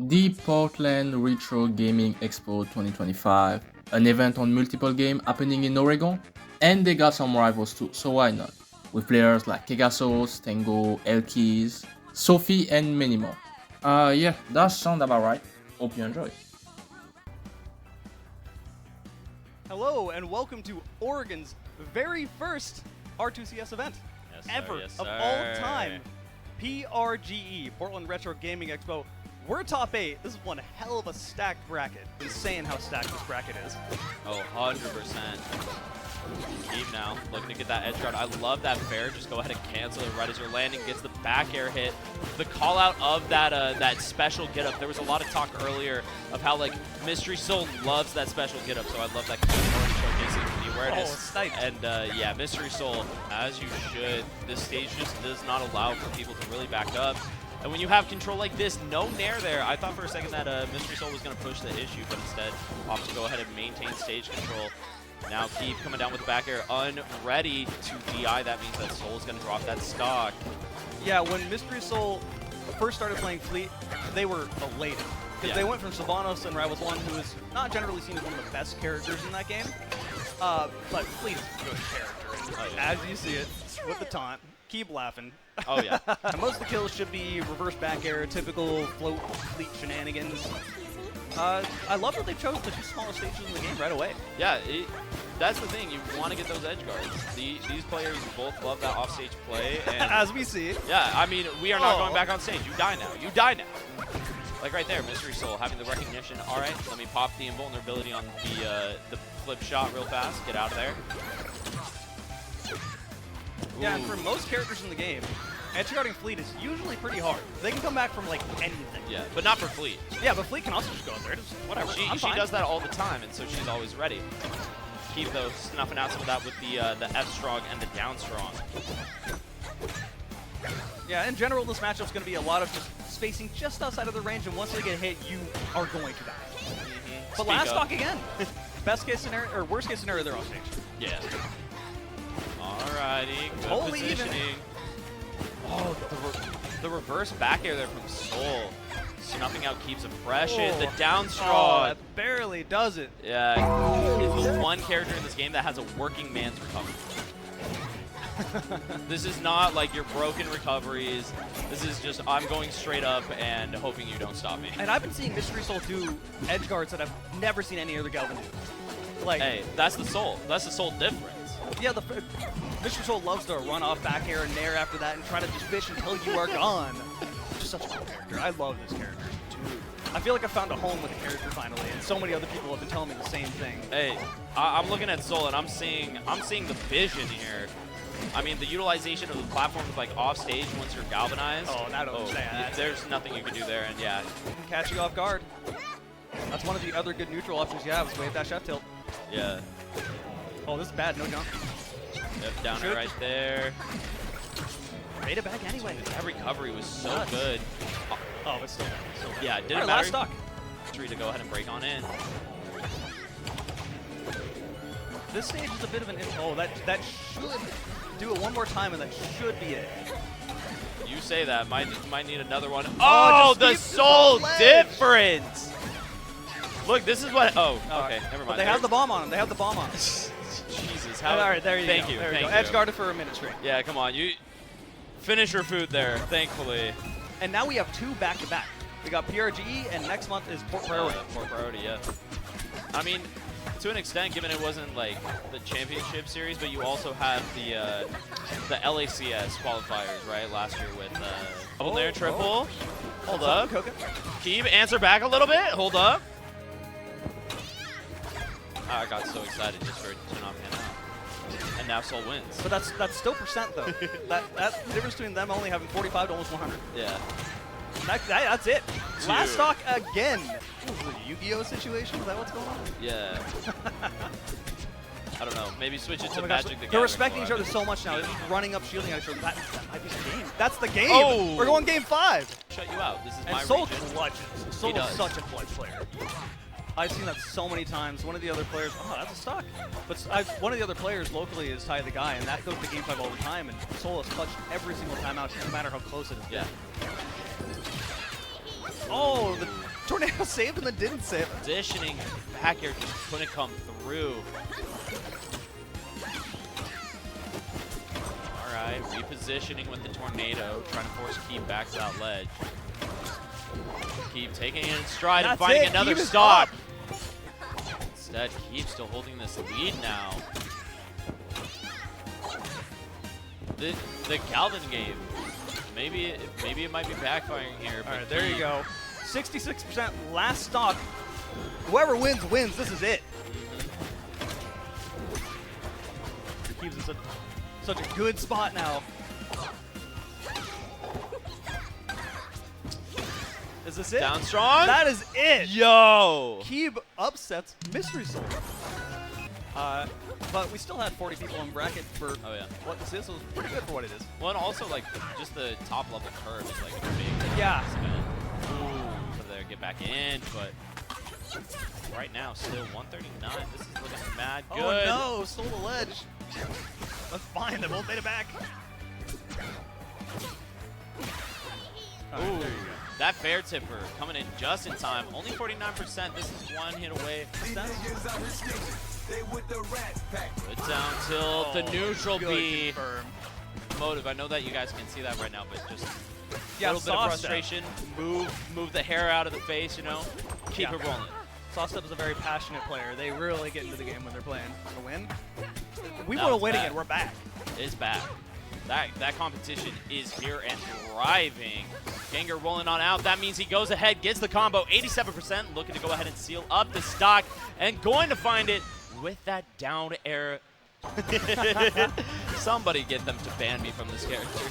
the Portland Retro Gaming Expo 2025, an event on multiple games happening in Oregon, and they got some rivals too, so why not? With players like Cakeassault, Stango, Elkiees, Sophie, and many more. Yeah, that sounds about right. Hope you enjoy. Hello and welcome to Oregon's very first R2CS event ever of all time. PRGE, Portland Retro Gaming Expo. We're top 8. This is one hell of a stacked bracket. Insane how stacked this bracket is. Oh, 100%. Keep now, looking to get that edge guard. I love that fair. Just go ahead and cancel it right as you're landing. Gets the back air hit. The call out of that that special get up. There was a lot of talk earlier of how like Mystery Soul loves that special get up. So I love that showcasing the awareness. Oh, it's nice. And yeah, Mystery Soul, as you should. This stage just does not allow for people to really back up. And when you have control like this, no nair there. I thought for a second that Mystery Soul was going to push the issue, but instead opts to go ahead and maintain stage control. Now Keep coming down with the back air, unready to DI. That means that Soul is going to drop that stock. Yeah, when Mystery Soul first started playing Fleet, they were elated. Because they went from Sylvanos and Rivals 1, who is not generally seen as one of the best characters in that game. But Fleet is a good character. And as you see it, with the taunt, keep laughing. Oh, yeah. And most of the kills should be reverse back air, typical float Fleet shenanigans. I love that they've chosen the two smallest stages in the game right away. Yeah, that's the thing. You want to get those edge guards. These players both love that offstage play. And as we see. Yeah, I mean, we are not going back on stage. You die now. You die now. Like right there, Mystery Soul having the recognition. All right, let me pop the invulnerability on the flip shot real fast. Get out of there. Yeah, and for most characters in the game, edgeguarding Fleet is usually pretty hard. They can come back from like anything. Yeah, but not for Fleet. Yeah, but Fleet can also just go up there. Just whatever. She does that all the time, and so she's always ready. Keep those snuffing out some of that with the F strong and the down strong. Yeah, in general, this matchup's going to be a lot of just spacing just outside of the range, and once they get hit, you are going to die. But last stock again. Best case scenario or worst case scenario, they're off stage. Yeah. Alrighty, good Totally positioning. Even. Oh, the reverse back air there from Soul. Snuffing out Keep's oppression. The down straw. Oh, that barely does it. Yeah, it's the one character in this game that has a working man's recovery. This is not like your broken recoveries. This is just, I'm going straight up and hoping you don't stop me. And I've been seeing Mystery Soul do edge guards that I've never seen any other Galvin do. Like, hey, that's the Soul. That's the Soul difference. Yeah, Mystery Soul loves to run off back air and nair after that and try to just fish until you are gone. Just such a cool character. I love this character. Dude, I feel like I found a home with the character finally, and so many other people have been telling me the same thing. Hey, I'm looking at Soul and I'm seeing the vision here. I mean, the utilization of the platform is like off stage once you're galvanized. Oh, I don't understand. There's nothing you can do there, and yeah. Catch you off guard. That's one of the other good neutral options you have is wave that chef tilt. Yeah. Oh, this is bad. No jump. Yep, down it right there. Made it back anyway. That recovery was so good. Oh, it's still bad. Yeah, it didn't matter. Last stock. To go ahead and break on in. This stage is a bit of an... Oh, that should do it one more time, and that should be it. You say that. Might need another one. Oh, the Soul difference! Look, this is what... Oh, okay, never mind. But they have the bomb on them. They have the bomb on them. Jesus, how... All right, there you go. Thank you. Edge guarded for a minute straight. Yeah, come on. You finish your food there, thankfully. And now we have two back-to-back. We got PRGE, and next month is Port Priority. Port Priority, yeah. I mean, to an extent, given it wasn't like the championship series, but you also have the LACS qualifiers, right? Last year with double nair triple. Hold up. Keep answer back a little bit. Hold up. I got so excited just for it to not pan out. And now Soul wins. But that's still percent though. that difference between them only having 45 to almost 100. Yeah. That's it. Last stock again. Ooh, a Yu-Gi-Oh situation? Is that what's going on? Yeah. I don't know. Maybe switch it to Magic the Gathering. They're respecting each other so much now. They're just running up, shielding at each other. That might be the game. That's the game. Oh. We're going game 5. Shut you out. This is and my Soul region. clutches. Soul is such a clutch player. I've seen that so many times. One of the other players, oh, that's a stock. But one of the other players locally is Ty the Guy, and that goes to game 5 all the time. And Soul has clutched every single time out, no matter how close it is. Yeah. Oh, Saved and then didn't save. Positioning back here just couldn't come through. All right, repositioning with the tornado, trying to force Keep back to that ledge. Keep taking it in stride and finding another stock. Instead, Keep still holding this lead now. The Galvin game. Maybe it might be backfiring here. All right, there you go. 66% last stock. Whoever wins, wins. This is it. Keeps us in such a good spot now. Is this it? Down strong. That is it. Yo. Keeb upsets Mystery Soul. But we still had 40 people in bracket for what this is. So it was pretty good for what it is. Well, and also like just the top level curve is like a big. Yeah. Ooh, so there, get back in, but right now still 139. This is looking mad good. Oh no, stole the ledge. That's fine. They both made it back. Ooh, that fair tipper coming in just in time. Only 49%. This is one hit away. Good down tilt. The neutral B. Motive. I know that you guys can see that right now, but just a little bit of frustration. Move the hair out of the face, you know. Keep it rolling. Sawstep is a very passionate player. They really get into the game when they're playing. To win? We want to win again. We're back. It's back. That competition is here and thriving. Ganger rolling on out. That means he goes ahead, gets the combo. 87%, looking to go ahead and seal up the stock, and going to find it with that down air. Somebody get them to ban me from this character.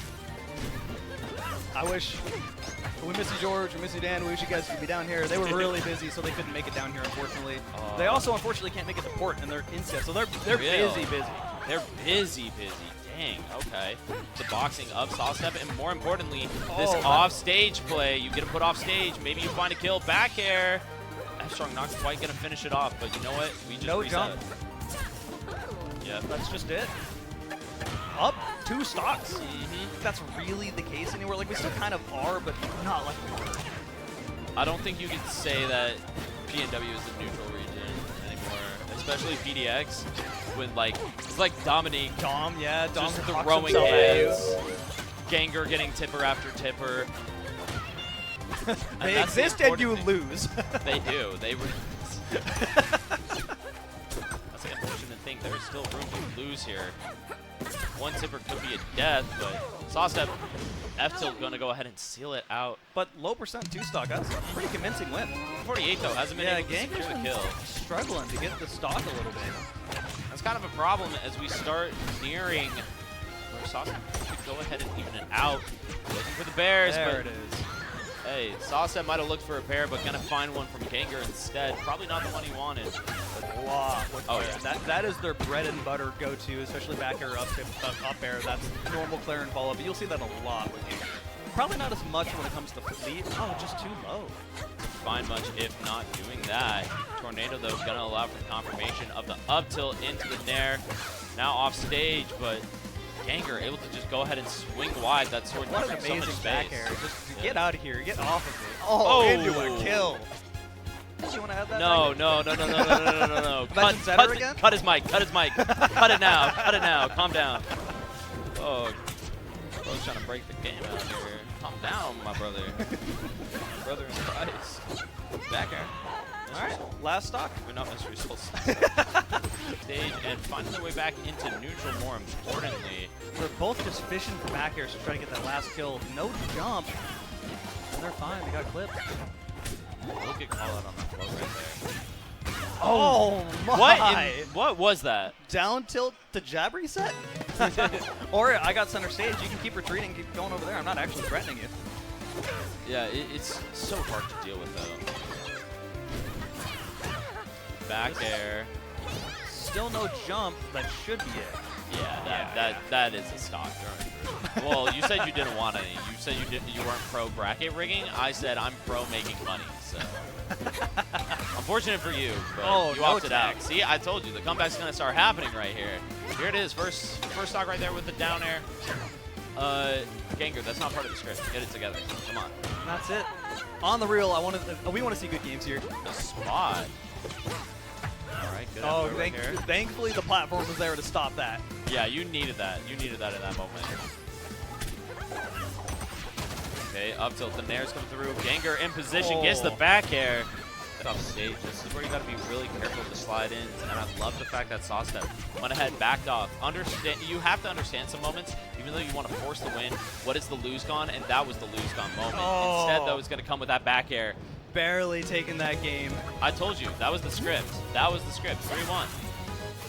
I wish. We miss you, George. We miss you, Dan. We wish you guys could be down here. They were really busy, so they couldn't make it down here, unfortunately. They also, unfortunately, can't make it to port, and they're inset, so they're busy. They're busy. Dang, okay. The boxing of Sawstep, and more importantly, this off-stage play. You get to put off-stage. Maybe you find a kill. Back air. F-Strong not quite going to finish it off, but you know what? We just reset. Jump. Yeah, that's just it. Up 2 stocks. That's really the case anywhere. Like, we still kind of are, but not like we were. I don't think you can say that PNW is the neutral region anymore, especially PDX. When it's like Dominique. Dom just throwing heads. Ganger getting tipper after tipper. They exist and you lose. They do. That's the unfortunate thing. There's still room to lose here. One tipper could be a death, but Sawstep F-Tilt going to go ahead and seal it out. But low percent 2 stock. That's a pretty convincing win. 48 though, hasn't been able to secure the kill. Struggling to get the stock a little bit. That's kind of a problem as we start nearing where Sawstep could go ahead and even it out. Looking for the bears, there it is. Hey, Sawstep might have looked for a bear, but gonna find one from Ganger instead. Probably not the one he wanted. That is their bread and butter go-to, especially back air, up air. That's normal clear and follow, but you'll see that a lot with Ganger. Probably not as much when it comes to fleet. Oh, just too low. Find much if not doing that. Tornado, though, gonna allow for the confirmation of the up tilt into the nair. Now off stage, but Ganger able to just go ahead and swing wide. That sword what an amazing back air. Just get out of here. Get off of me. Oh, into a kill. Do you want to have that? No. Cut his mic. Cut it now. Cut it now. Calm down. Oh, bro's trying to break the game out here. Calm down, my brother. Brother in Christ. Back air. All right, last stock. We're not Mystery Souls. Stage and finding their way back into neutral, more importantly. They're both just fishing for back airs to try to get that last kill. No jump. And they're fine. They got clipped. Look at call out on that float right there. Oh my! What was that? Down tilt to jab reset? Or I got center stage. You can keep retreating, keep going over there. I'm not actually threatening you. Yeah, it's so hard to deal with though. Back air. Still no jump. That should be it. Yeah, that is a stock. Well, you said you didn't want any. You said you weren't pro bracket rigging. I said I'm pro making money. So unfortunate for you, but you opted out. See, I told you the comeback's gonna start happening right here. Here it is, first stock right there with the down air. Gengar, that's not part of the script. Get it together. Come on. That's it. On the real, we want to see good games here. The spot. All right, good. Oh, thankfully the platform was there to stop that. Yeah, you needed that. You needed that in that moment. Okay, up tilt. The Nair's come through. Gengar in position, gets the back air. Tough stage. This is where you got to be really careful with the slide-ins, and I love the fact that Sawstep went ahead, backed off. You have to understand some moments, even though you want to force the win, what is the lose gone, and that was the lose gone moment. Instead, though, it's going to come with that back air. Barely taking that game. I told you, that was the script. That was the script, 3-1.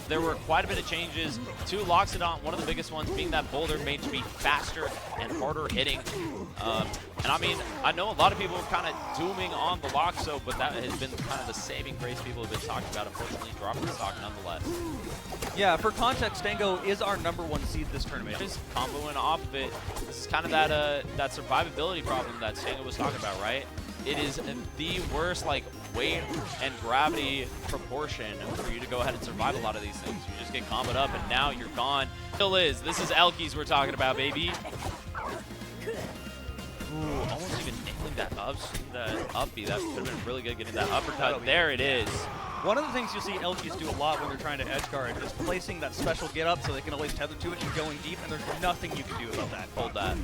There were quite a bit of changes to Loxodon, one of the biggest ones being that Boulder made to be faster and harder hitting. And I mean, I know a lot of people are kind of dooming on the Loxo, but that has been kind of the saving grace people have been talking about. Unfortunately, dropping the stock nonetheless. Yeah, for context, Stango is our #1 seed this tournament. Just comboing off of it. This is kind of that that survivability problem that Stango was talking about, right? It is the worst like weight and gravity proportion for you to go ahead and survive a lot of these things. You just get comboed up and now you're gone. Still is. This is Elkiees we're talking about, baby. Ooh, almost even nailing that up B. That could have been really good getting that uppercut. There it is. One of the things you'll see Elkiees do a lot when they're trying to edge guard is placing that special get up so they can always tether to it and going deep, and there's nothing you can do about that. Hold that.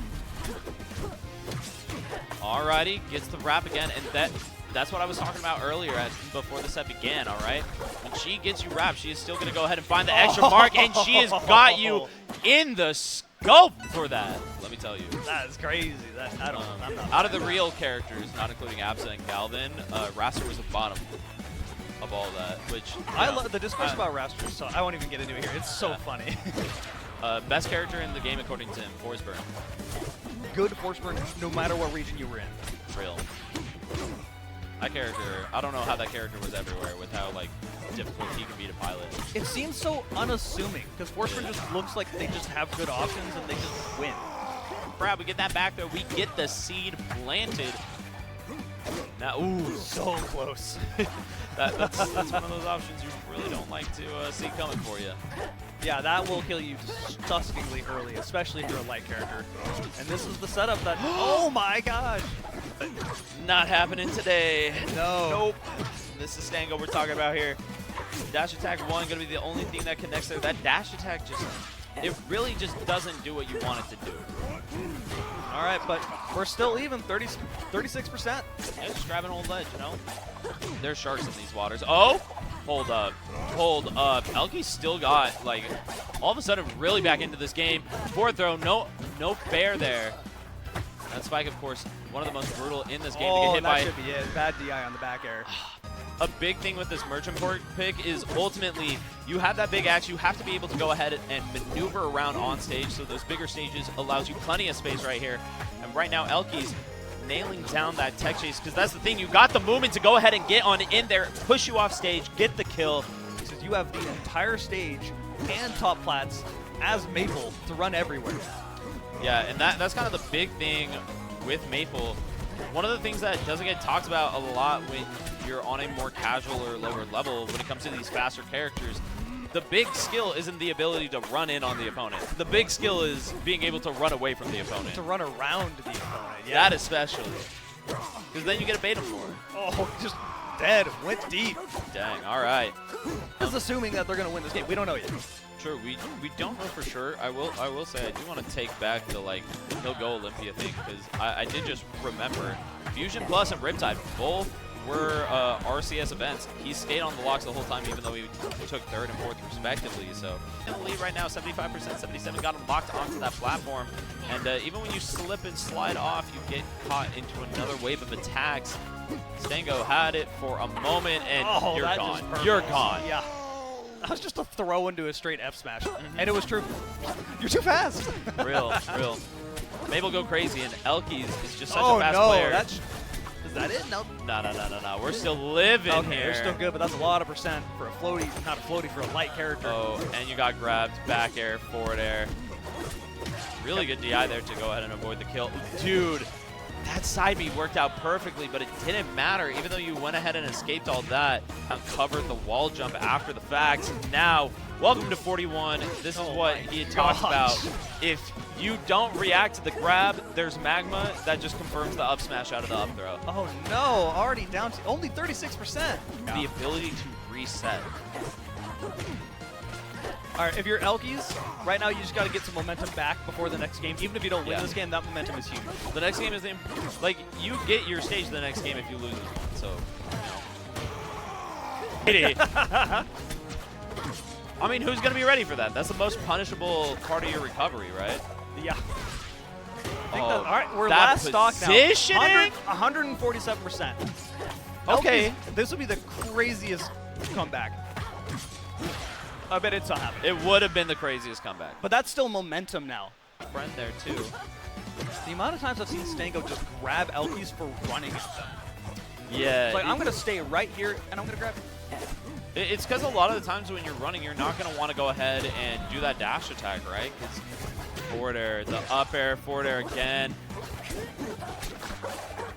Alrighty, gets the wrap again, and that's what I was talking about earlier before the set began, alright? When she gets you wrapped, she is still going to go ahead and find the extra mark, and she has got you in the scope for that, let me tell you. That is crazy. I'm not out of the real characters, not including Absa and Galvin, Raster was the bottom of all that, which... I love the discourse about Raster, so I won't even get into it here. It's so funny. Best character in the game according to him, Forsberg. Good Forsberg no matter what region you were in. Real. That character, I don't know how that character was everywhere with how like difficult he can be to pilot. It seems so unassuming because Forsberg just looks like they just have good options and they just win. Brad, we get that back there. We get the seed planted. Now, ooh, so close. that's one of those options you really don't like to see coming for you. Yeah, that will kill you disgustingly early, especially if you're a light character. And this is the setup that, oh my gosh! Not happening today. No. Nope. This is Stango we're talking about here. Dash attack 1 going to be the only thing that connects there. That dash attack just, it really just doesn't do what you want it to do. All right, but we're still even, 36%. Yeah, just grab an old ledge, you know? There's sharks in these waters. Oh! Hold up. Hold up. Elkiees still got, like, all of a sudden really back into this game. Forward throw, no fair there. That spike, of course, one of the most brutal in this game to get hit by. That should be it. Bad DI on the back air. A big thing with this Merchant Port pick is ultimately you have that big axe, you have to be able to go ahead and maneuver around on stage, so those bigger stages allows you plenty of space right here. And right now, Elkiees nailing down that tech chase, because that's the thing, you got the movement to go ahead and get on in there, push you off stage, get the kill. Because you have the entire stage and top plats as Maple to run everywhere. Yeah, and that's kind of the big thing with Maple. One of the things that doesn't get talked about a lot when you're on a more casual or lower level when it comes to these faster characters, the big skill isn't the ability to run in on the opponent. The big skill is being able to run away from the opponent. To run around the opponent, yeah. That especially. Because then you get a bait for it. Oh, just dead. Went deep. Dang, all right. Just assuming that they're going to win this game. We don't know yet. True, we don't know for sure. I will say I do want to take back the like he'll go Olympia thing, because I did just remember Fusion Plus and Riptide both were RCS events. He stayed on the locks the whole time, even though he took 3rd and 4th respectively. So in the lead right now, 75%, 77 got him locked onto that platform. And even when you slip and slide off, you get caught into another wave of attacks. Stango had it for a moment, and you're gone. You're gone. Yeah. That was just a throw into a straight F smash. And it was true. You're too fast. Real. Maple go crazy, and Elkiees is just such a fast player. Is that it? No. No. We're still living here. They're still good, but that's a lot of percent for a floaty, not a floaty, for a light character. Oh, and you got grabbed, back air, forward air. Really good DI there to go ahead and avoid the kill. Dude, that side B worked out perfectly, but it didn't matter. Even though you went ahead and escaped all that, covered the wall jump after the fact. Now, welcome to 41. This is what he had talked about. If you don't react to the grab, there's magma that just confirms the up smash out of the up throw. Oh no, already down to only 36%. The ability to reset. All right, if you're Elkiees, right now you just got to get some momentum back before the next game. Even if you don't win this game, that momentum is huge. The next game is like you get your stage the next game if you lose this one. So, I mean, who's gonna be ready for that? That's the most punishable part of your recovery, right? Yeah. All right, we're last stock now. 147%. Okay, Elkiees, this will be the craziest comeback. I bet it's not happening. It would have been the craziest comeback. But that's still momentum now. Friend there too. The amount of times I've seen Stango just grab Elkiees for running at them. Yeah. It's like, I'm going to stay right here, and I'm going to grab it. It's because a lot of the times when you're running, you're not going to want to go ahead and do that dash attack, right? Because forward air, the up air, forward air again.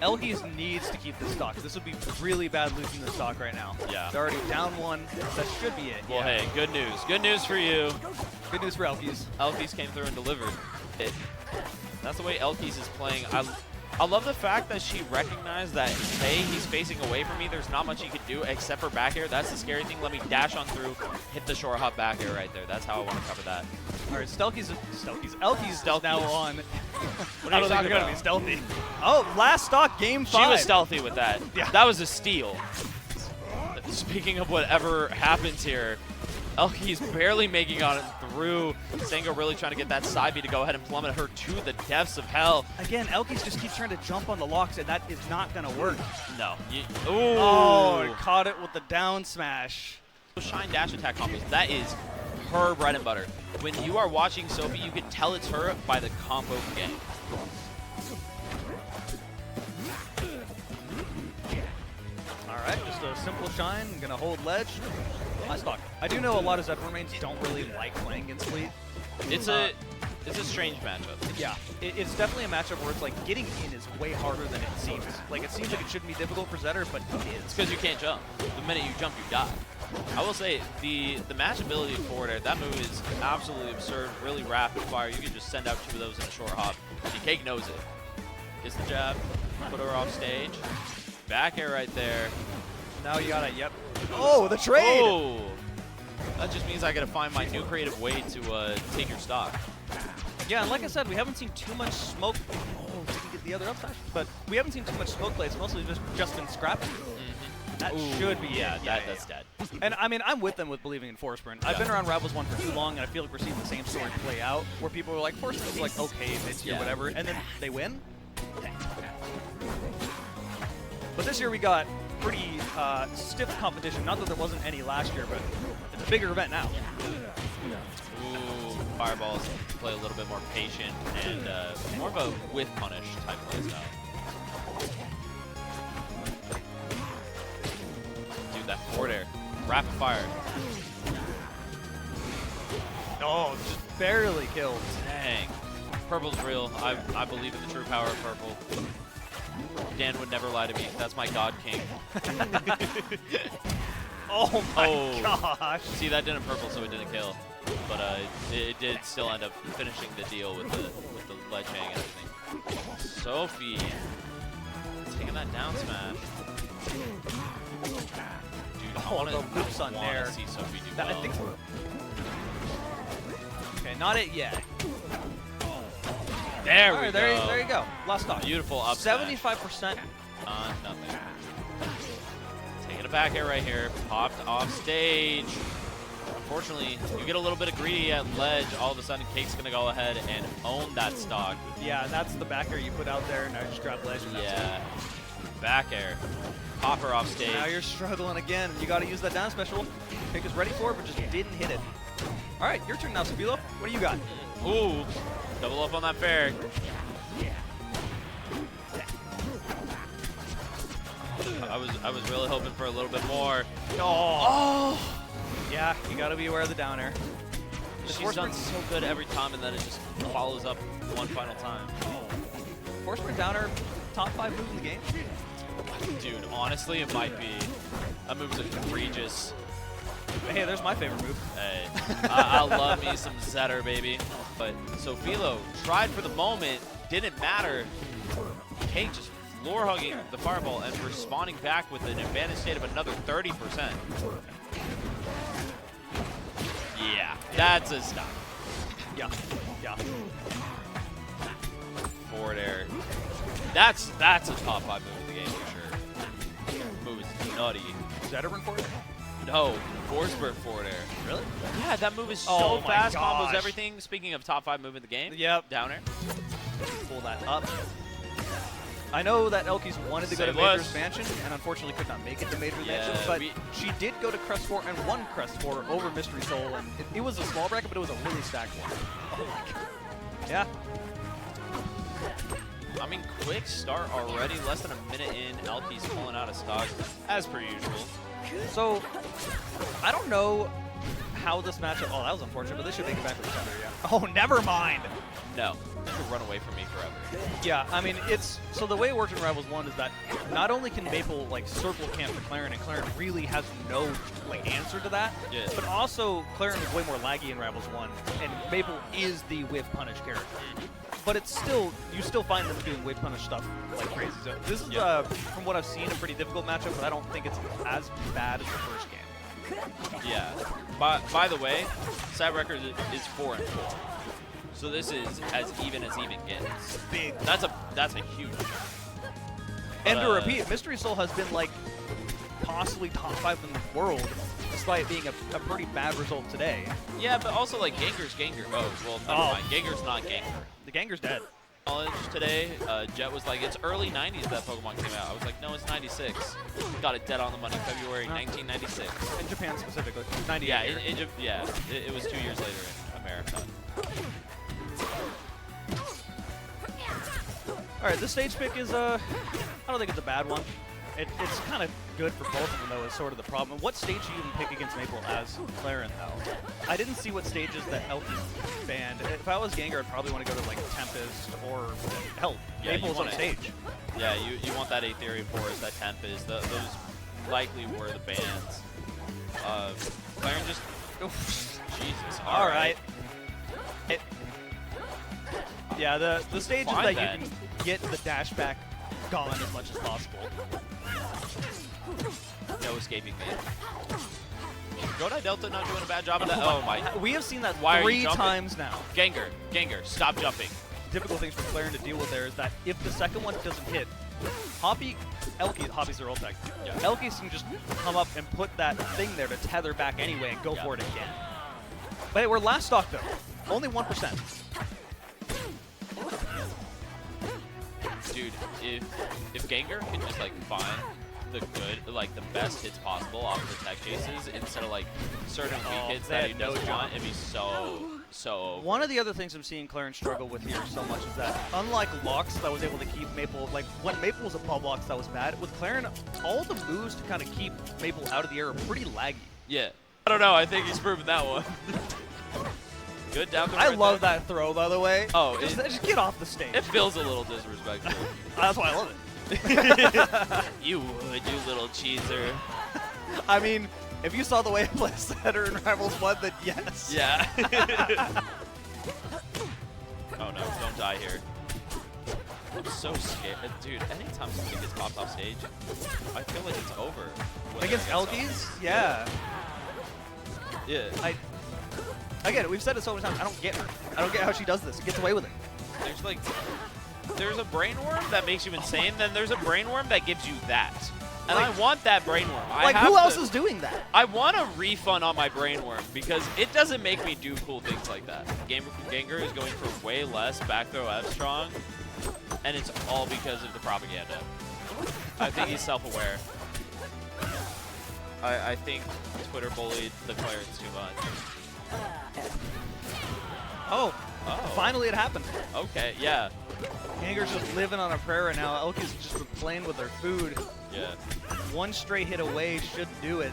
Elkiees needs to keep this stock. This would be really bad losing the stock right now. Yeah. They're already down one. That should be it. Well, hey, good news. Good news for you. Good news for Elkiees. Elkiees came through and delivered. That's the way Elkiees is playing. I love the fact that she recognized that, hey, he's facing away from me. There's not much he could do except for back air. That's the scary thing. Let me dash on through, hit the short hop back air right there. That's how I want to cover that. All right, Elkiees is now on. What are you talking about? Be stealthy. Oh, last stock, game 5. She was stealthy with that. Yeah. That was a steal. Speaking of whatever happens here, Elkiees barely making on it through. Stango really trying to get that side B to go ahead and plummet her to the depths of hell. Again, Elkiees just keeps trying to jump on the locks, and that is not going to work. No. Ooh. Oh, caught it with the down smash. Shine dash attack combos. That is her bread and butter. When you are watching Sophie, you can tell it's her by the combo game. All right, just a simple shine. I'm going to hold ledge. My stock. I do know a lot of Zephyr mains don't really like playing against Fleet. It's a strange matchup. Yeah, it's definitely a matchup where it's like getting in is way harder than it seems. Like it seems like it shouldn't be difficult for Zetter, but it is. It's because you can't jump. The minute you jump, you die. I will say the match ability of forward air, that move is absolutely absurd, really rapid fire. You can just send out 2 of those in a short hop. Cake knows it. Gets the jab, put her off stage. Back air right there. Now you got it, yep. Oh, the trade! Oh! That just means I gotta find my new creative way to take your stock. Yeah, and like I said, we haven't seen too much smoke. Oh, didn't get the other up smash. But we haven't seen too much smoke play. It's mostly just been scrapping. That should be it. That's dead. And I mean, I'm with them with believing in Force Sprint. I've been around Rivals 1 for too long, and I feel like we're seeing the same story play out, where people are like, Force Sprint's like, okay, mid-tier, whatever, and then they win. But this year we got pretty stiff competition. Not that there wasn't any last year, but it's a bigger event now. Ooh, fireballs play a little bit more patient and more of a with punish type playstyle. Dude, that forward air, rapid fire. Oh, just barely killed. Dang. Purple's real. I believe in the true power of purple. Dan would never lie to me. That's my god king. Oh my gosh. See, that didn't purple, so it didn't kill. But it did still end up finishing the deal with the ledge hang and everything. Sophie taking that down smash. Dude, I want to see Sophie do well. I think so. Okay, not it yet. There we go. There you go. Last stock. Beautiful up 75%. On nothing. Taking it back air right here. Popped off stage. Unfortunately, you get a little bit of greedy at ledge. All of a sudden, Cake's going to go ahead and own that stock. Yeah, and that's the back air you put out there. Now you just grab ledge. Yeah. Back air. Pop her off stage. Now you're struggling again. You got to use that down special. Cake is ready for it, but just didn't hit it. All right, your turn now, Sophilo. What do you got? Ooh. Double up on that fair. I was really hoping for a little bit more. Oh! Yeah, you gotta be aware of the down air. She's done so good every time, and then it just follows up one final time. Force Sprint down air, top 5 move in the game. Dude, honestly, it might be. That move's egregious. Hey, there's my favorite move. Hey, I love me some Zetter, baby. But Sophilo tried for the moment, didn't matter. Cake just floor hugging the fireball and responding back with an advantage state of another 30%. Yeah, that's a stop. Yeah, yeah. Forward air. That's a top 5 move in the game for sure. Move is nutty. Is that a run forward? No, Forsberg forward air. Really? Yeah, that move is Oh so my fast, gosh. combos everything. Speaking of top 5 move in the game, Yep. down air. Pull that up. I know that Elkiees wanted to go to Say Major less. Expansion and unfortunately could not make it to Major Yeah, Expansion, but she did go to Crest 4 and won Crest 4 over Mystery Soul, and it was a small bracket, but it was a really stacked one. Oh my god. Yeah. I mean, quick start already. Less than a minute in, Elkiees pulling out of stock, as per usual. So, I don't know how this matchup... Oh, that was unfortunate, but they should make it back with each other, yeah. Oh, never mind! No, they could run away from me forever. Yeah, I mean, it's... So the way it works in Rivals 1 is that not only can Maple, like, circle camp for Claren, and Claren really has no, like, answer to that, Yeah. but also Claren is way more laggy in Rivals 1, and Maple is the whiff punish character. But it's still, you still find them doing whiff punish stuff like crazy. So this is, from what I've seen, a pretty difficult matchup, but I don't think it's as bad as the first game. Yeah. By the way, side record is 4-4. So this is as even gets. Big. That's a huge jump. And to But, repeat, Mystery Soul has been like possibly top 5 in the world, despite it being a pretty bad result today. Yeah, but also like Gengar's Gengar. Oh, well, never mind. Gengar's not Gengar. The Gengar's dead. Knowledge today, Jet was like, it's early 90s that Pokemon came out. I was like, no, it's 96. Got it dead on the money, February 1996. In Japan specifically. 98. Yeah, it was 2 years later in America. Alright, this stage pick is, I don't think it's a bad one. It's kind of good for both of them, though, is sort of the problem. What stage do you even pick against Maple as Claren, though? I didn't see what stages that Elkiees banned. If I was Gengar, I'd probably want to go to, like, Tempest or, hell, Yeah, Maple's on stage. Yeah, you want that Aetherium Forest, that Tempest. Those likely were the bans. Claren just... Oof, Jesus, alright. Yeah, the stages Fine that then. you can get the dash back gone as much as possible. No escaping me. Godai Delta not doing a bad job of that. Oh my. We have seen that Why are you 3 jumping? times now. Gengar, stop jumping. Difficult things for Claren to deal with there is that if the second one doesn't hit, Hoppy's their ult tech. Yeah. Elkiees can just come up and put that thing there to tether back anyway and go for it again. But hey, we're last stock though. Only 1%. Dude, if Gengar can just like find the good, like the best hits possible off the tech chases instead of like certain weak hits that he doesn't want, it'd be so. One of the other things I'm seeing Claren struggle with here so much is that unlike Lux that was able to keep Maple, like when Maple was above Lux that was bad, with Claren, all the moves to kind of keep Maple out of the air are pretty laggy. Yeah. I don't know, I think he's proven that one. Good down throw. I love that throw, by the way. Oh, just get off the stage. It feels a little disrespectful. That's why I love it. You would, you little cheeser. I mean, if you saw the way I play Setter in Rivals 1, then yes. Yeah. Oh no, don't die here. I'm so scared. Dude, anytime somebody gets popped off stage, I feel like it's over. Against Elkiees? Yeah. Yeah. I get it. We've said it so many times. I don't get her. I don't get how she does this. Gets away with it. There's like, there's a brain worm that makes you insane, then there's a brain worm that gives you that. And Like- I want that brain worm. Like, who else is doing that? I want a refund on my brain worm because it doesn't make me do cool things like that. Gengar is going for way less back throw F strong, and it's all because of the propaganda. I think he's self-aware. I think Twitter bullied the Clarence too much. Oh, finally it happened. Okay, yeah. Gengar's just living on a prayer right now. Elkie's just been playing with their food. Yeah. One straight hit away should do it.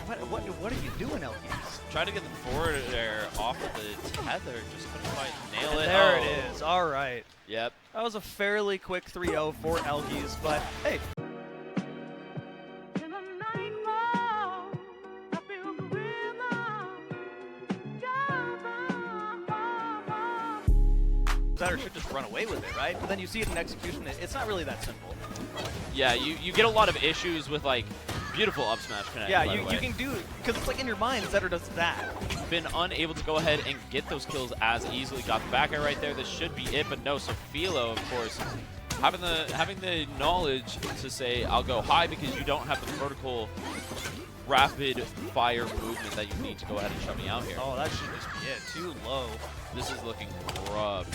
What are you doing, Elkiees? Try to get the forward air off of the tether. Just couldn't quite nail it. There Oh. it is. All right. Yep. That was a fairly quick 3-0 for Elkiees, but hey. Zetter should just run away with it, right? But then you see it in execution, it's not really that simple. Yeah, you get a lot of issues with like beautiful up smash connect. Yeah, you can do, because it's like in your mind, Zetter does that. Been unable to go ahead and get those kills as easily. Got the back air right there. This should be it, but no. Sophilo, of course, having the knowledge to say I'll go high because you don't have the vertical rapid fire movement that you need to go ahead and shut me out here. Oh, that should just be it. Too low. This is looking rough.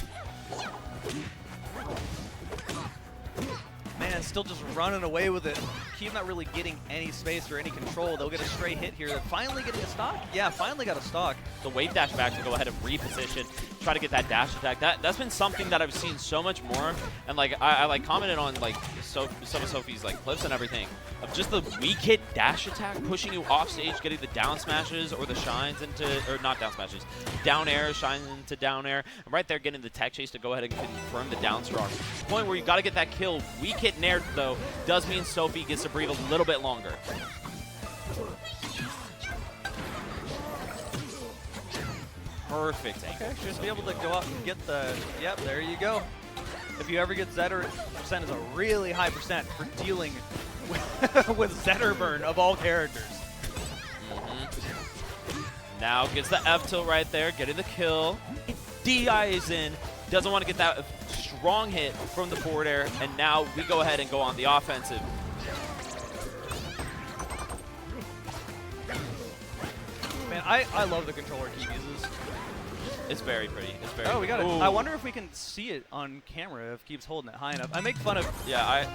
Man, still just running away with it. Keep not really getting any space or any control. They'll get a stray hit here. They're finally getting a stock. Yeah, finally got a stock. The wave dash back to go ahead and reposition, try to get that dash attack. That's been something that I've seen so much more. And like I like commented on like some of Sophie's like clips and everything of just the weak hit dash attack pushing you off stage, getting the down smashes or the shines into, or not down smashes, down air, shines into down air. And right there getting the tech chase to go ahead and confirm the down strong. Point where you got to get that kill. Weak hit nair though does mean Sophie gets to breathe a little bit longer. Perfect angle. Okay, just be able to go out and get the, yep, there you go. If you ever get Zetter, percent is a really high percent for dealing with Zetter burn of all characters. Now gets the F tilt right there, getting the kill. DI is in, doesn't want to get that strong hit from the forward air, and now we go ahead and go on the offensive. Man, I love the controller Keep uses. It's very pretty. It's very. Oh, we got it. Ooh. I wonder if we can see it on camera if Keep's holding it high enough. I make fun of. Yeah,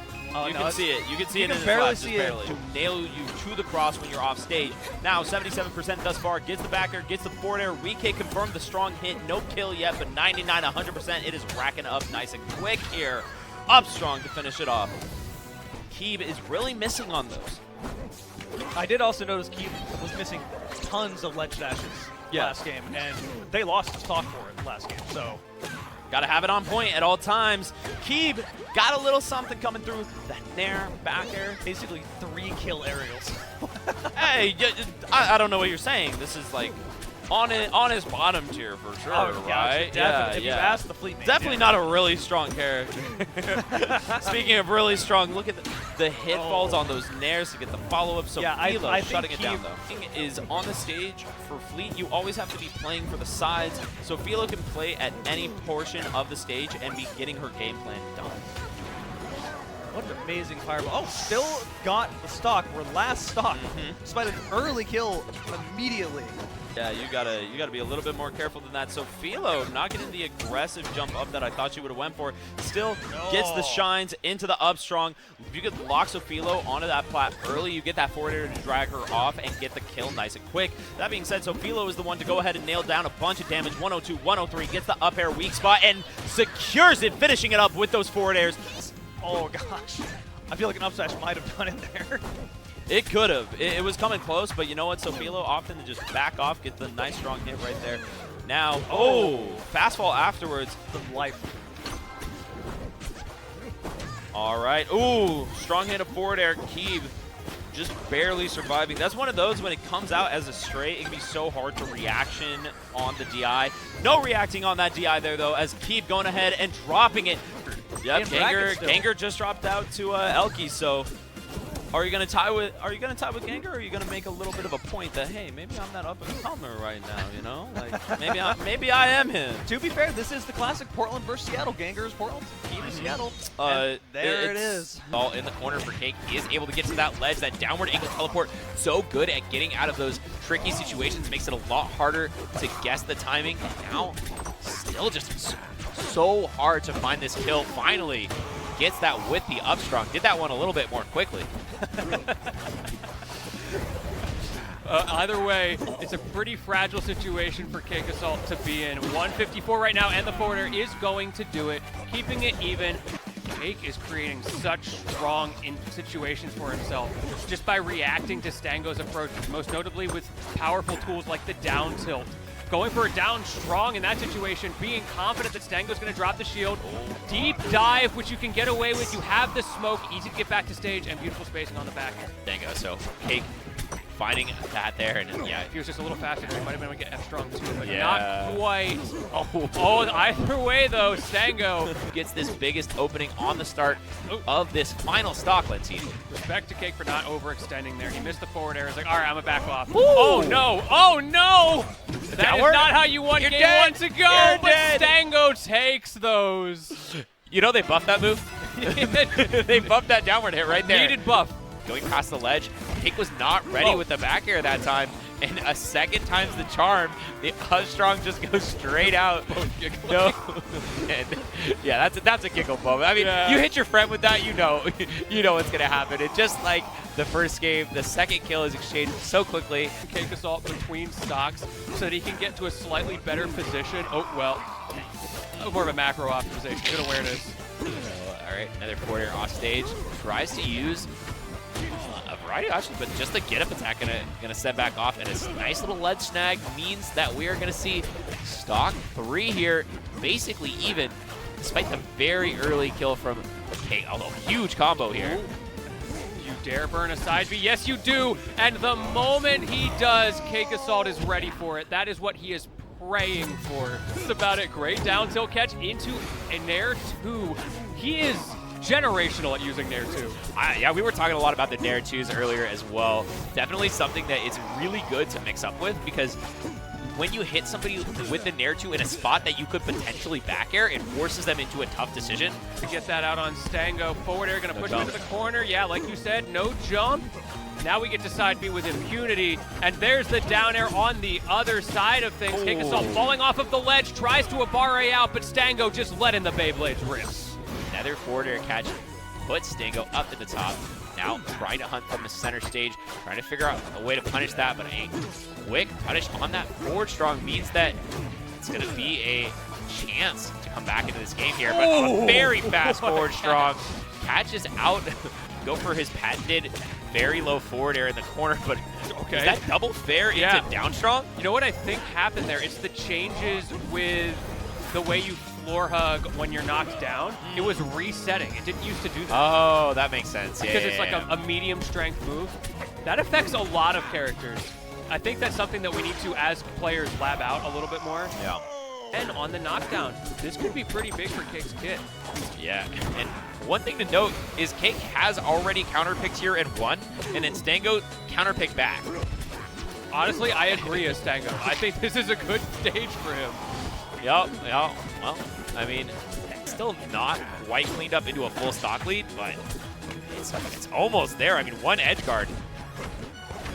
you can see it. You can see it in his barely flash, see just it. barely. To nail you to the cross when you're off stage. Now 77% thus far. Gets the back air, gets the forward air. Weak hit confirmed the strong hit. No kill yet, but 99, 100%. It is racking up nice and quick here. Up strong to finish it off. Keeb is really missing on those. I did also notice Keep was missing tons of ledge dashes last game, and they lost the stock for it last game, so. Got to have it on point at all times. Keeb got a little something coming through. That nair, back air. Basically 3 kill aerials. Hey, I don't know what you're saying. This is like on his bottom tier for sure, right? Yeah, if you ask the fleet mate, definitely not a really strong character. Speaking of really strong, look at the hit falls on those nairs to get the follow-up. So Philo shutting it down, though. Is on the stage for Fleet, you always have to be playing for the sides, so Philo can play at any portion of the stage and be getting her game plan done. What an amazing fireball. Oh, still got the stock. We're last stock, despite an early kill immediately. Yeah, you gotta be a little bit more careful than that. So Philo not getting the aggressive jump up that I thought she would have went for. Still gets the shines into the up strong. If you could lock Sophilo onto that plat early, you get that forward air to drag her off and get the kill nice and quick. That being said, Sophilo is the one to go ahead and nail down a bunch of damage. 102, 103, gets the up air weak spot and secures it, finishing it up with those forward airs. Oh gosh, I feel like an up smash might have done it there. It could have. It was coming close, but you know what? Sophilo opting to just back off, get the nice strong hit right there. Now, fast fall afterwards. The life. All right. Ooh, strong hit of forward air. Keeb just barely surviving. That's one of those when it comes out as a stray, it can be so hard to reaction on the DI. No reacting on that DI there, though, as Keeb going ahead and dropping it. Yep, Ganger just dropped out to Elkiees, so are you gonna tie with Ganger, or are you gonna make a little bit of a point that, hey, maybe I'm that up and comer right now, you know? Like maybe I am him. To be fair, this is the classic Portland versus Seattle. Ganger is Portland, Keeb is Seattle. There it is. All in the corner for Cake. He is able to get to that ledge, that downward angle teleport. So good at getting out of those tricky situations, makes it a lot harder to guess the timing. And now, still just so hard to find this kill. Finally gets that with the up strong. Did that one a little bit more quickly. Either way, it's a pretty fragile situation for Cakeassault to be in. 154 right now, and the forward air is going to do it, keeping it even. Cake is creating such strong situations for himself just by reacting to Stango's approach, most notably with powerful tools like the down tilt. Going for a down strong in that situation, being confident that Stango's going to drop the shield. Deep dive, which you can get away with. You have the smoke, easy to get back to stage, and beautiful spacing on the back. There you go. So Cake finding that there, and yeah. If he was just a little faster, he might have been able to get F-Strong too, but Yeah. not quite. Oh, either way though, Stango Gets this biggest opening on the start of this final stock, Lentini. respect to Cake for not overextending there. He missed the forward air. He's like, all right, I'm gonna back off. Oh no! Oh no! That is not how you want game one to go. But Stango takes those. You know they buffed that move. They buffed that downward hit right there. Needed buff. Going past the ledge, Cake was not ready with the back air that time, and a second time's the charm. The Strong just goes straight out. No, and yeah, that's a giggle moment. I mean, you hit your friend with that, you know what's gonna happen. It's just like the first game. The second kill is exchanged so quickly. Cakeassault between stocks so that he can get to a slightly better position. Oh well, more of a macro optimization. Good awareness. All right, another forward air off stage. Tries to use a variety of options, but just the get up attack gonna set back off, and a nice little ledge snag means that we are gonna see stock 3 here, basically even, despite the very early kill from Cake. Although huge combo here. You dare burn a side B? Yes, you do. And the moment he does, Cakeassault is ready for it. That is what he is praying for. That's about it. Great down tilt catch into a Nair 2. He is generational at using Nair 2. Yeah, we were talking a lot about the Nair 2s earlier as well. Definitely something that is really good to mix up with, because when you hit somebody with the Nair 2 in a spot that you could potentially back air, it forces them into a tough decision. To get that out on Stango. Forward air, going to push him into the corner. Yeah, like you said, no jump. Now we get to side B with impunity, and there's the down air on the other side of things. Cakeassault falling off of the ledge, tries to Abare out, but Stango just letting the Beyblades rip. Another forward air catch puts Stango up to the top. Now trying to hunt from the center stage, trying to figure out a way to punish that, but a quick punish on that forward strong means that it's going to be a chance to come back into this game here. But a very fast forward strong catches out, go for his patented very low forward air in the corner, but is that double fair into down strong? You know what I think happened there? It's the changes with the way you floor hug when you're knocked down. It was resetting. It didn't used to do that. Oh, that makes sense. Because it's like a medium strength move. That affects a lot of characters. I think that's something that we need to, as players, lab out a little bit more. Yeah. And on the knockdown, this could be pretty big for Cake's kit. Yeah, and one thing to note is Cake has already counterpicked here and won, and then Stango counterpicked back. Honestly, I agree as Stango. I think this is a good stage for him. Yep, well, I mean, still not quite cleaned up into a full stock lead, but it's almost there. I mean, one edge guard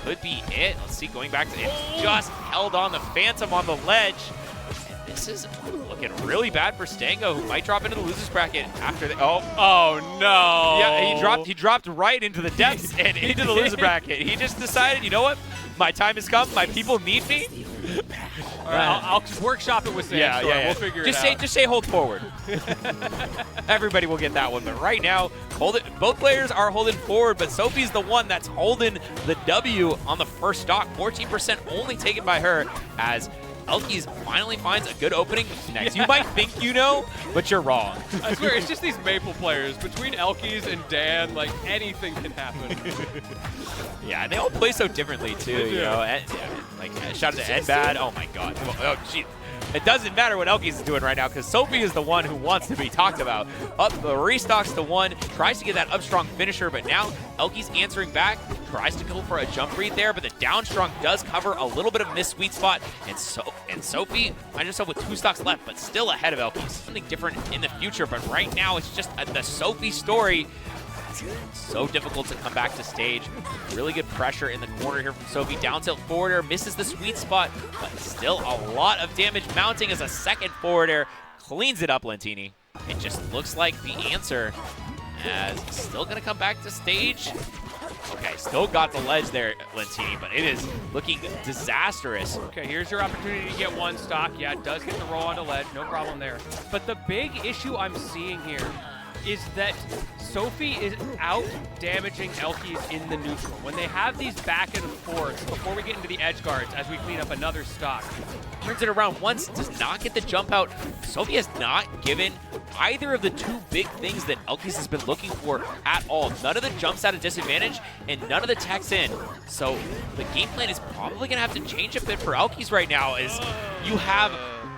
could be it. Let's see, going back to it, just held on the Phantom on the ledge. This is looking really bad for Stango, who might drop into the losers bracket after the Oh no! Yeah, he dropped right into the depths and into the loser bracket. He just decided, you know what? My time has come. My people need me. All right, I'll workshop it with Sandstorm. We'll figure it out. Just say hold forward. Everybody will get that one, but right now, both players are holding forward, but Sophie's the one that's holding the W on the first stock. 14% only taken by her, as Elkiees finally finds a good opening next. You might think you know, but you're wrong. I swear, it's just these Maple players. Between Elkiees and Dan, like, anything can happen. Yeah, they all play so differently, too, you know. Like, shout out to Edbad. Oh, my God. Oh, gee. It doesn't matter what Elkiees is doing right now, because Sophie is the one who wants to be talked about. Up the restocks to 1, tries to get that up strong finisher, but now Elkiees answering back, tries to go for a jump read there, but the down strong does cover a little bit of missed sweet spot, and Sophie finds herself with 2 stocks left, but still ahead of Elkiees. Something different in the future, but right now it's just the Sophie story. So difficult to come back to stage. Really good pressure in the corner here from Sophie. Down tilt forward air, misses the sweet spot, but still a lot of damage mounting as a second forward air cleans it up, Lentini. It just looks like the answer, as still gonna come back to stage. Okay, still got the ledge there, Lentini, but it is looking disastrous. Okay, here's your opportunity to get 1 stock. Yeah, it does get the roll onto ledge, no problem there. But the big issue I'm seeing here is that Sophie is out damaging Elkiees in the neutral. When they have these back and forths before we get into the edge guards as we clean up another stock. Turns it around once, does not get the jump out. Sophie has not given either of the two big things that Elkiees has been looking for at all. None of the jumps at a disadvantage and none of the techs in. So the game plan is probably going to have to change a bit for Elkiees right now as you have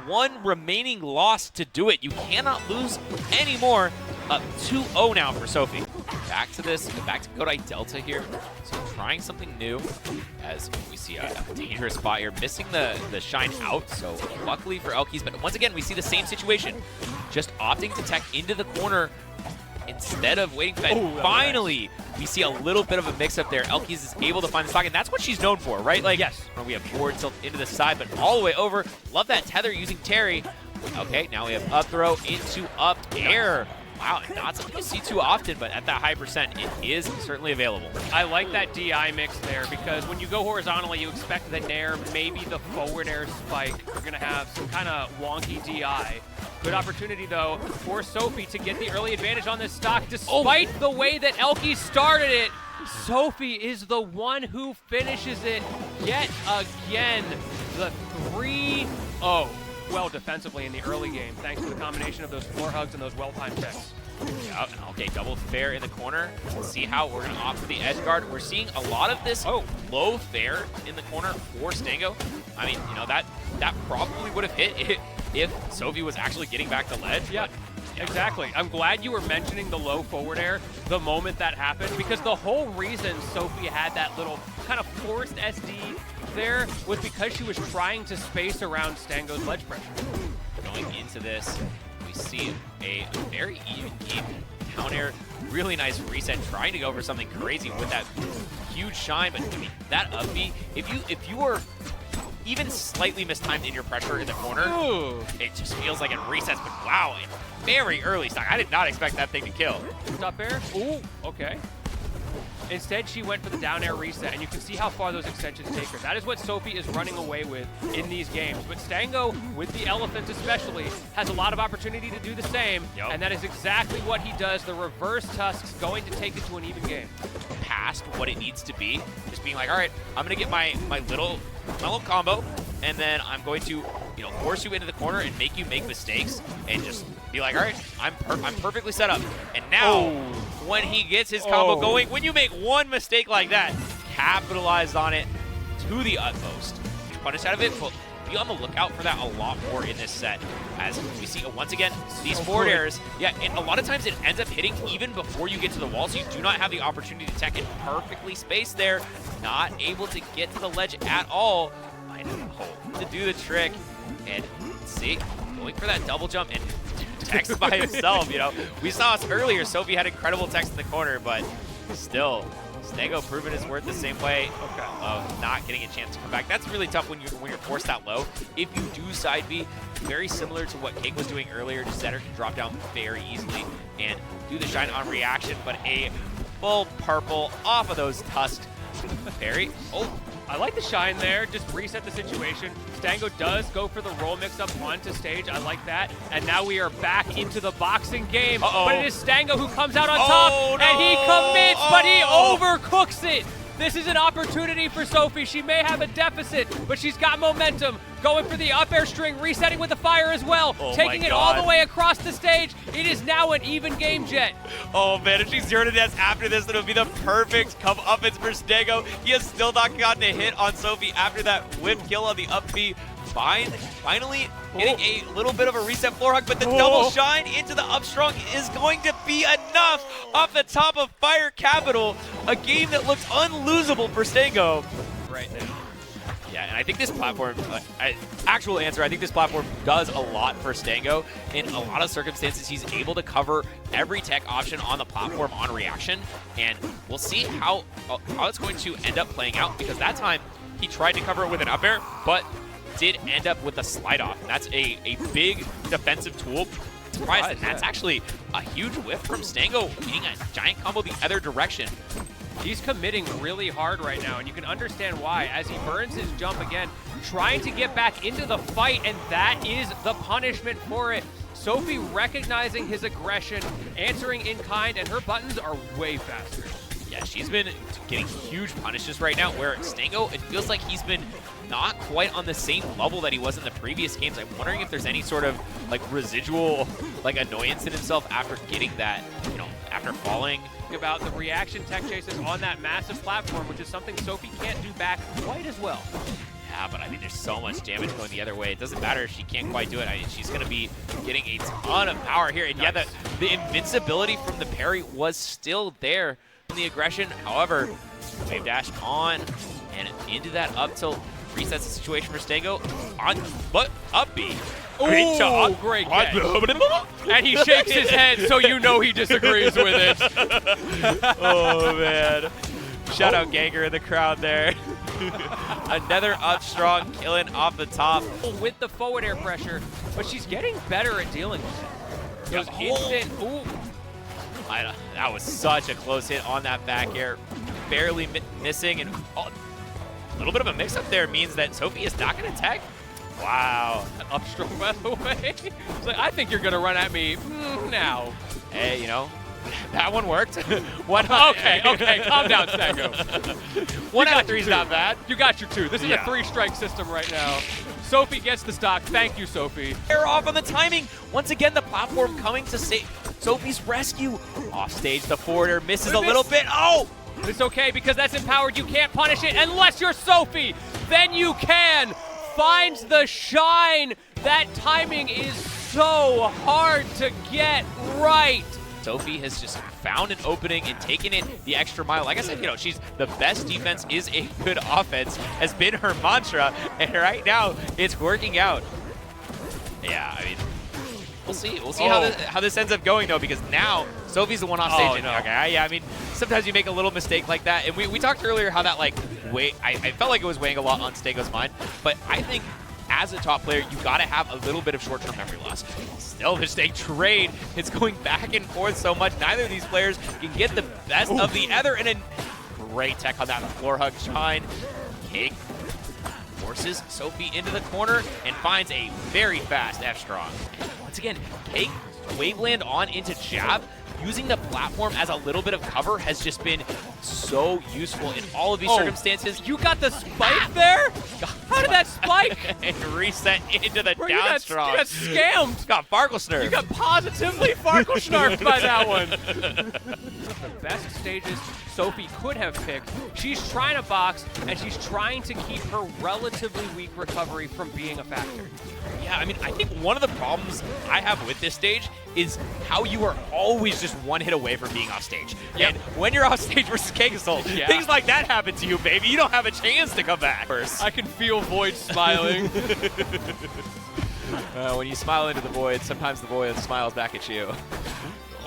one remaining loss to do it. You cannot lose anymore. 2-0 now for Sophie. Back to this, back to Godai Delta here. So trying something new as we see a dangerous spot here. Missing the shine out, so luckily for Elkiees. But once again, we see the same situation. Just opting to tech into the corner instead of waiting for that. Finally, we see a little bit of a mix-up there. Elkiees is able to find the stock, and that's what she's known for, right? Like, yes. We have forward tilt into the side, but all the way over. Love that tether using Terry. Okay, now we have up throw into up air. Wow, not something you see too often, but at that high percent, it is certainly available. I like that DI mix there because when you go horizontally, you expect the nair, maybe the forward air spike. You're going to have some kind of wonky DI. Good opportunity, though, for Sophie to get the early advantage on this stock, despite the way that Elkiees started it. Sophie is the one who finishes it yet again. The 3-0. Well defensively in the early game, thanks to the combination of those floor hugs and those well-timed checks. Yeah, okay, double fair in the corner. See how we're going to opt for the edge guard. We're seeing a lot of this low fair in the corner for Stango. I mean, you know, that probably would have hit if Sophie was actually getting back to ledge. Yeah, exactly. I'm glad you were mentioning the low forward air the moment that happened, because the whole reason Sophie had that little kind of forced SD there was because she was trying to space around Stango's ledge pressure. Going into this, we see a very even game. Down air, really nice reset, trying to go for something crazy with that huge shine, but I mean, that up B, if you were even slightly mistimed in your pressure in the corner, it just feels like it resets, but wow, very early stock. I did not expect that thing to kill. Stop air. Ooh, okay. Instead, she went for the down air reset, and you can see how far those extensions take her. That is what Sophie is running away with in these games. But Stango, with the elephants especially, has a lot of opportunity to do the same, and that is exactly what he does. The reverse Tusk's going to take it to an even game. Past what it needs to be, just being like, all right, I'm going to get my little combo, and then I'm going to, you know, force you into the corner and make you make mistakes, and just be like, all right, I'm perfectly set up. And now, when he gets his combo going, when you make one mistake like that, capitalize on it to the utmost. Punish out of it, but be on the lookout for that a lot more in this set. As we see, once again, these forward airs, and a lot of times it ends up hitting even before you get to the wall, so you do not have the opportunity to tech it perfectly spaced there. Not able to get to the ledge at all. I know, to do the trick. And see, going for that double jump and text by himself, you know. We saw us earlier, Sophie had incredible text in the corner, but still, Stango proven his worth the same way of not getting a chance to come back. That's really tough when you're forced that low. If you do side B, very similar to what Cake was doing earlier, just Zetter can drop down very easily and do the shine on reaction, but a full purple off of those tusks. Parry. I like the shine there, just reset the situation. Stango does go for the roll mix-up onto stage. I like that. And now we are back into the boxing game. But it is Stango who comes out on top, and he commits, but he overcooks it. This is an opportunity for Sophie. She may have a deficit, but she's got momentum. Going for the up air string, resetting with the fire as well. Taking it all the way across the stage. It is now an even game, Jet. Oh man, if she's 0 to death after this, then it'll be the perfect comeuppance for Stango. He has still not gotten a hit on Sophie after that whip kill on the up B. Finally getting a little bit of a reset floor hug, but the double shine into the up strong is going to be enough off the top of Fire Capital. A game that looks unlosable for Stango right now. Yeah, and I think this platform, actual answer, I think this platform does a lot for Stango. In a lot of circumstances, he's able to cover every tech option on the platform on reaction, and we'll see how it's going to end up playing out, because that time he tried to cover it with an up air, but did end up with a slide off. And that's a big defensive tool. Surprised, and that's actually a huge whiff from Stango, being a giant combo the other direction. He's committing really hard right now, and you can understand why, as he burns his jump again, trying to get back into the fight, and that is the punishment for it. Sophie recognizing his aggression, answering in kind, and her buttons are way faster. Yeah, she's been getting huge punishes right now, where Stango, it feels like he's been not quite on the same level that he was in the previous games. I'm wondering if there's any sort of like residual like annoyance in himself after getting that, you know, after falling. About the reaction tech chases on that massive platform, which is something Sophie can't do back quite as well. Yeah, but I mean, there's so much damage going the other way. It doesn't matter if she can't quite do it. I mean, she's going to be getting a ton of power here. And yeah, the invincibility from the parry was still there from the aggression. However, wave dash on and into that up tilt resets the situation for Stango. On, but up B. Great job. Great catch. And he shakes his head, so you know he disagrees with it. Oh, man. Shout out Ganger in the crowd there. Another up strong killing off the top. With the forward air pressure, but she's getting better at dealing with it. Those instant, ooh. That was such a close hit on that back air. Barely missing, and a little bit of a mix-up there means that Sophie is not going to tech. Wow. Up strong, by the way. It's like, I think you're going to run at me now. Hey, you know, that one worked. Okay, calm down, Stango. 1 out of 3 is not bad. You got your 2. This is a 3-strike system right now. Sophie gets the stock. Thank you, Sophie. They're off on the timing. Once again, the platform coming to Sophie's rescue. Off stage, the forwarder misses a little bit. Oh! It's okay because that's empowered. You can't punish it unless you're Sophie. Then you can. Finds the shine. That timing is so hard to get right. Sophie has just found an opening and taken it the extra mile. Like I said, you know, she's the best defense is a good offense, has been her mantra, and right now it's working out. Yeah, I mean, we'll see. We'll see how this ends up going, though, because now Sophie's the one off stage. No. Okay, yeah, I mean, sometimes you make a little mistake like that, and we talked earlier how that, like, I felt like it was weighing a lot on Stango's mind, but I think as a top player, you got to have a little bit of short-term memory loss. Still, mistake trade. It's going back and forth so much. Neither of these players can get the best of the other, and a great tech on that floor hug shine. Cake forces Sophie into the corner and finds a very fast F-strong. Once again, Cake waveland on into jab. Using the platform as a little bit of cover has just been so useful in all of these circumstances. You got the spike there? How did that spike? And reset into the down strong. You got scammed. Got Farkle snurfed. You got positively Farkle snarfed by that one. The best stages Sophie could have picked. She's trying to box, and she's trying to keep her relatively weak recovery from being a factor. Yeah, I mean, I think one of the problems I have with this stage is how you are always just one hit away from being off stage. Yep. And when you're off stage versus Cakeassault, things like that happen to you, baby. You don't have a chance to come back. I can feel Void smiling. When you smile into the void, sometimes the void smiles back at you.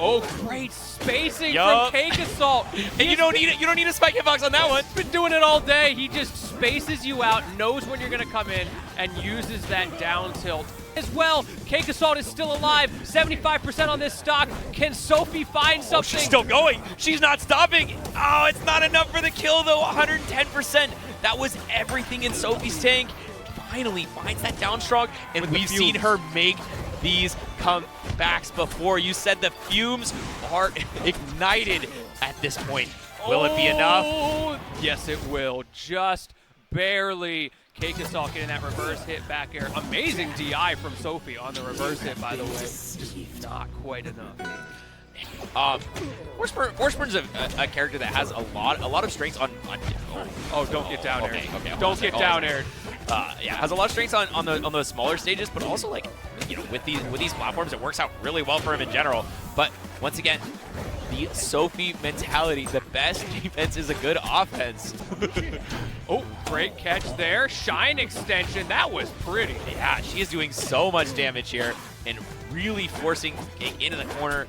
Oh, great spacing from Cakeassault. And you don't need a spike hitbox on that one. He's been doing it all day. He just spaces you out, knows when you're going to come in, and uses that down tilt. As well, Cakeassault is still alive. 75% on this stock. Can Sophie find something? She's still going. She's not stopping. Oh, it's not enough for the kill, though. 110%. That was everything in Sophie's tank. Finally finds that down strong, and we've seen her make these comebacks before. You said the fumes are ignited at this point. Will it be enough? Yes, it will. Just barely. Cakeassault getting that reverse hit back air. Amazing DI from Sophie on the reverse hit, by the way. Just not quite enough. Washburn's a character that has a lot of strengths on don't get down aired. Okay, don't get down aired. Yeah, has a lot of strengths on the smaller stages, but also, like, you know, with these platforms, it works out really well for him in general. But once again, the Sophie mentality, the best defense is a good offense. Oh, great catch there. Shine extension, that was pretty. Yeah, she is doing so much damage here and really forcing Cake into the corner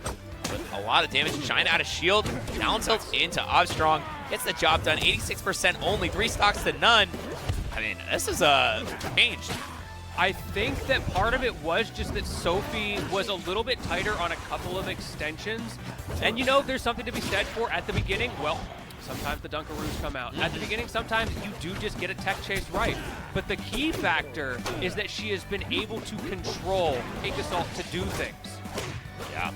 with a lot of damage. Shine out of shield, down tilt into Obstrong, gets the job done. 86% only, 3 stocks to none. I mean, this is changed. I think that part of it was just that Sophie was a little bit tighter on a couple of extensions. And you know, there's something to be said for at the beginning. Well, Sometimes the Dunkaroos come out. At the beginning, sometimes you do just get a tech chase right. But the key factor is that she has been able to control Cakeassault to do things. Yeah,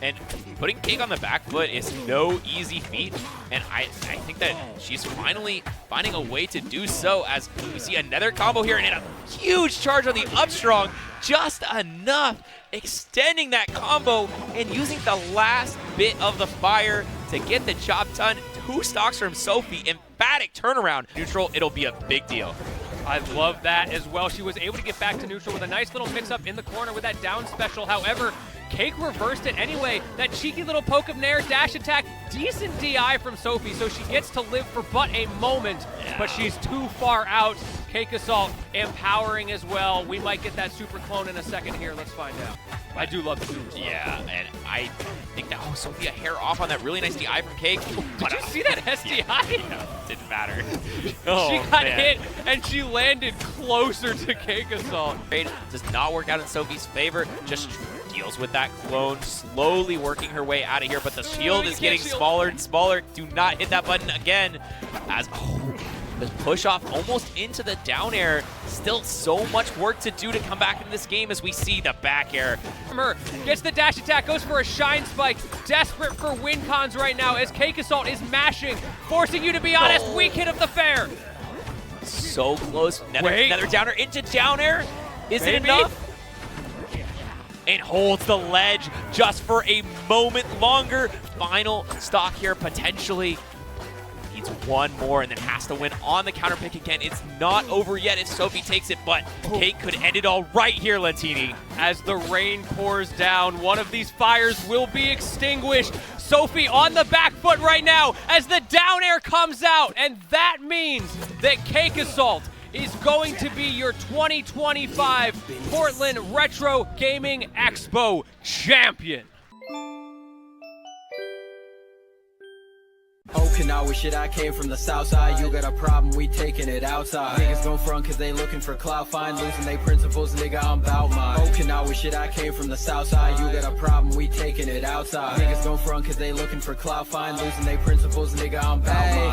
and putting Cake on the back foot is no easy feat, and I think that she's finally finding a way to do so as we see another combo here and a huge charge on the up strong, just enough, extending that combo and using the last bit of the fire to get the job done. 2 stocks from Sophie, emphatic turnaround. Neutral, it'll be a big deal. I love that as well. She was able to get back to neutral with a nice little mix-up in the corner with that down special. However, Cake reversed it anyway. That cheeky little poke of Nair dash attack. Decent DI from Sophie, so she gets to live for but a moment, but she's too far out. Cakeassault empowering as well. We might get that super clone in a second here. Let's find out. I do love the super clone. Yeah, and I think that, oh, Sophie a hair off on that really nice DI from Cake. Did you see that SDI? Yeah, didn't matter. She got hit, and she landed closer to Cakeassault. Does not work out in Sophie's favor. Just deals with that clone, slowly working her way out of here, but the shield is getting smaller and smaller. Do not hit that button again. As, the push off almost into the down air. Still so much work to do to come back in this game as we see the back air. Gets the dash attack, goes for a shine spike. Desperate for win cons right now as Cakeassault is mashing, forcing you to be honest. Weak hit of the fair. So close. Another downer into down air. Is it enough? And holds the ledge just for a moment longer. Final stock here potentially. Needs one more and then has to win on the counter pick again. It's not over yet if Sophie takes it, but Cake could end it all right here, Lentini. As the rain pours down, one of these fires will be extinguished. Sophie on the back foot right now as the down air comes out, and that means that Cakeassault is going to be your 2025 Portland Retro Gaming Expo champion. Okinawa shit, I came from the south side. You got a problem, we taking it outside. Niggas gon' front cause they looking for clout, fine, losing they principles, nigga, I'm bout mine. Okinawa shit, I came from the south side. You got a problem, we taking it outside. Niggas gon' front cause they looking for clout, fine, losing they principles, nigga, I'm bout mine.